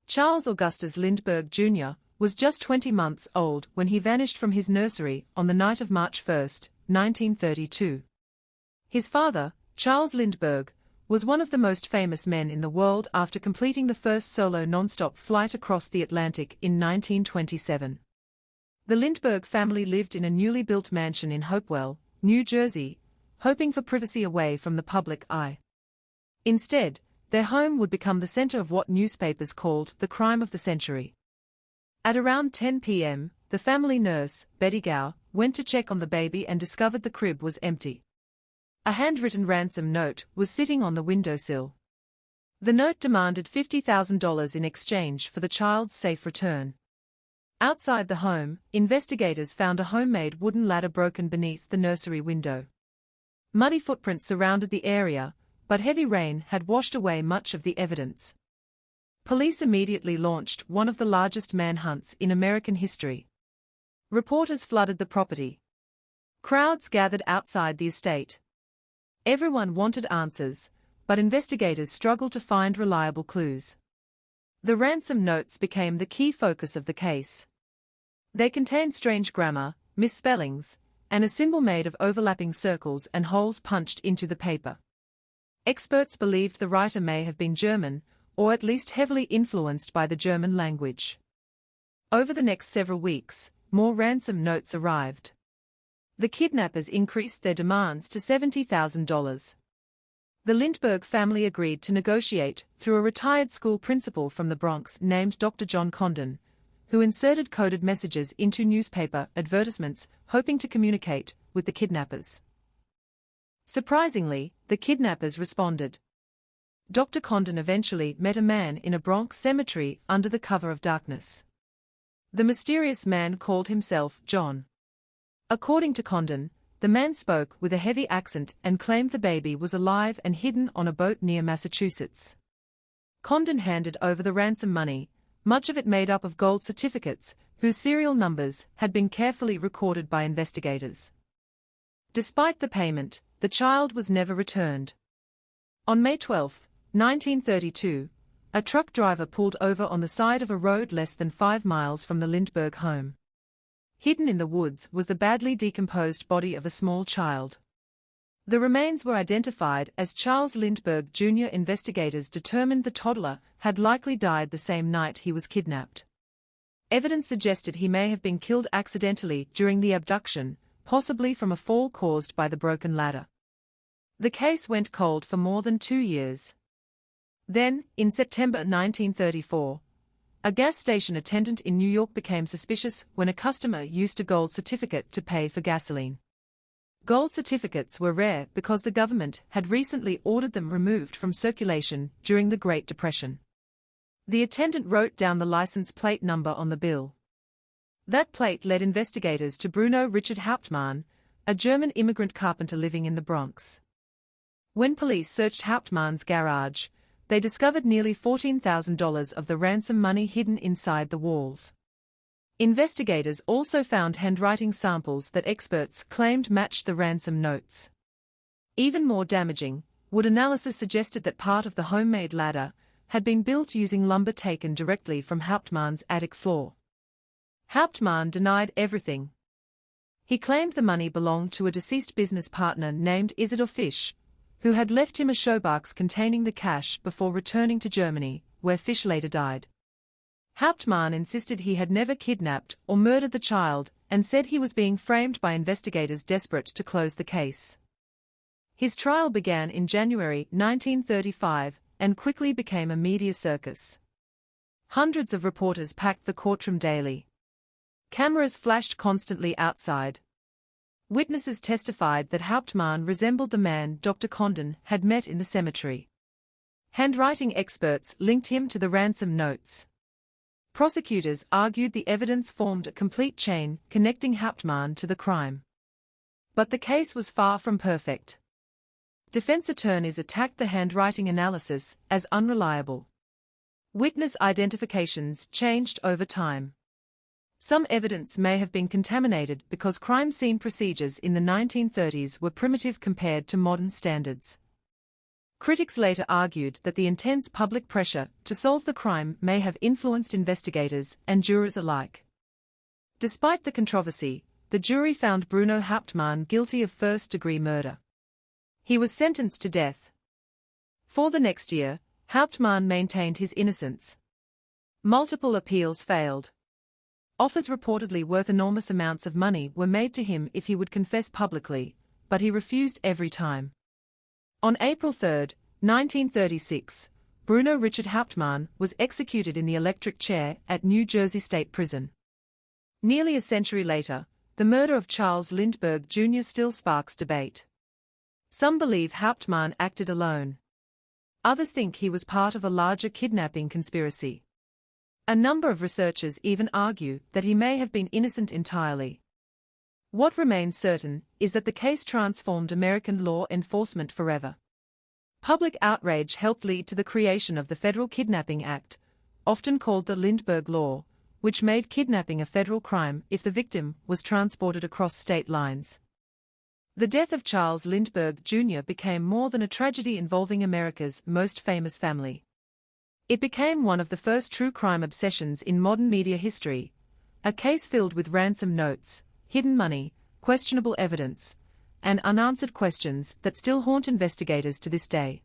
Charles Augustus Lindbergh Jr. was just 20 months old when he vanished from his nursery on the night of March 1, 1932. His father, Charles Lindbergh, was one of the most famous men in the world after completing the first solo non-stop flight across the Atlantic in 1927. The Lindbergh family lived in a newly built mansion in Hopewell, New Jersey, hoping for privacy away from the public eye. Instead, their home would become the center of what newspapers called the crime of the century. At around 10 p.m., the family nurse, Betty Gow, went to check on the baby and discovered the crib was empty. A handwritten ransom note was sitting on the windowsill. The note demanded $50,000 in exchange for the child's safe return. Outside the home, investigators found a homemade wooden ladder broken beneath the nursery window. Muddy footprints surrounded the area, but heavy rain had washed away much of the evidence. Police immediately launched one of the largest manhunts in American history. Reporters flooded the property. Crowds gathered outside the estate. Everyone wanted answers, but investigators struggled to find reliable clues. The ransom notes became the key focus of the case. They contained strange grammar, misspellings, and a symbol made of overlapping circles and holes punched into the paper. Experts believed the writer may have been German, or at least heavily influenced by the German language. Over the next several weeks, more ransom notes arrived. The kidnappers increased their demands to $70,000. The Lindbergh family agreed to negotiate through a retired school principal from the Bronx named Dr. John Condon, who inserted coded messages into newspaper advertisements, hoping to communicate with the kidnappers. Surprisingly, the kidnappers responded. Dr. Condon eventually met a man in a Bronx cemetery under the cover of darkness. The mysterious man called himself John. According to Condon, the man spoke with a heavy accent and claimed the baby was alive and hidden on a boat near Massachusetts. Condon handed over the ransom money, much of it made up of gold certificates, whose serial numbers had been carefully recorded by investigators. Despite the payment, the child was never returned. On May 12, 1932, a truck driver pulled over on the side of a road less than 5 miles from the Lindbergh home. Hidden in the woods was the badly decomposed body of a small child. The remains were identified as Charles Lindbergh Jr. Investigators determined the toddler had likely died the same night he was kidnapped. Evidence suggested he may have been killed accidentally during the abduction, possibly from a fall caused by the broken ladder. The case went cold for more than 2 years. Then, in September 1934, a gas station attendant in New York became suspicious when a customer used a gold certificate to pay for gasoline. Gold certificates were rare because the government had recently ordered them removed from circulation during the Great Depression. The attendant wrote down the license plate number on the bill. That plate led investigators to Bruno Richard Hauptmann, a German immigrant carpenter living in the Bronx. When police searched Hauptmann's garage, they discovered nearly $14,000 of the ransom money hidden inside the walls. Investigators also found handwriting samples that experts claimed matched the ransom notes. Even more damaging, wood analysis suggested that part of the homemade ladder had been built using lumber taken directly from Hauptmann's attic floor. Hauptmann denied everything. He claimed the money belonged to a deceased business partner named Isidor Fish, who had left him a showbox containing the cash before returning to Germany, where Fish later died. Hauptmann insisted he had never kidnapped or murdered the child and said he was being framed by investigators desperate to close the case. His trial began in January 1935 and quickly became a media circus. Hundreds of reporters packed the courtroom daily. Cameras flashed constantly outside. Witnesses testified that Hauptmann resembled the man Dr. Condon had met in the cemetery. Handwriting experts linked him to the ransom notes. Prosecutors argued the evidence formed a complete chain connecting Hauptmann to the crime. But the case was far from perfect. Defense attorneys attacked the handwriting analysis as unreliable. Witness identifications changed over time. Some evidence may have been contaminated because crime scene procedures in the 1930s were primitive compared to modern standards. Critics later argued that the intense public pressure to solve the crime may have influenced investigators and jurors alike. Despite the controversy, the jury found Bruno Hauptmann guilty of first-degree murder. He was sentenced to death. For the next year, Hauptmann maintained his innocence. Multiple appeals failed. Offers reportedly worth enormous amounts of money were made to him if he would confess publicly, but he refused every time. On April 3, 1936, Bruno Richard Hauptmann was executed in the electric chair at New Jersey State Prison. Nearly a century later, the murder of Charles Lindbergh Jr. still sparks debate. Some believe Hauptmann acted alone. Others think he was part of a larger kidnapping conspiracy. A number of researchers even argue that he may have been innocent entirely. What remains certain is that the case transformed American law enforcement forever. Public outrage helped lead to the creation of the Federal Kidnapping Act, often called the Lindbergh Law, which made kidnapping a federal crime if the victim was transported across state lines. The death of Charles Lindbergh Jr. became more than a tragedy involving America's most famous family. It became one of the first true crime obsessions in modern media history, a case filled with ransom notes, hidden money, questionable evidence, and unanswered questions that still haunt investigators to this day.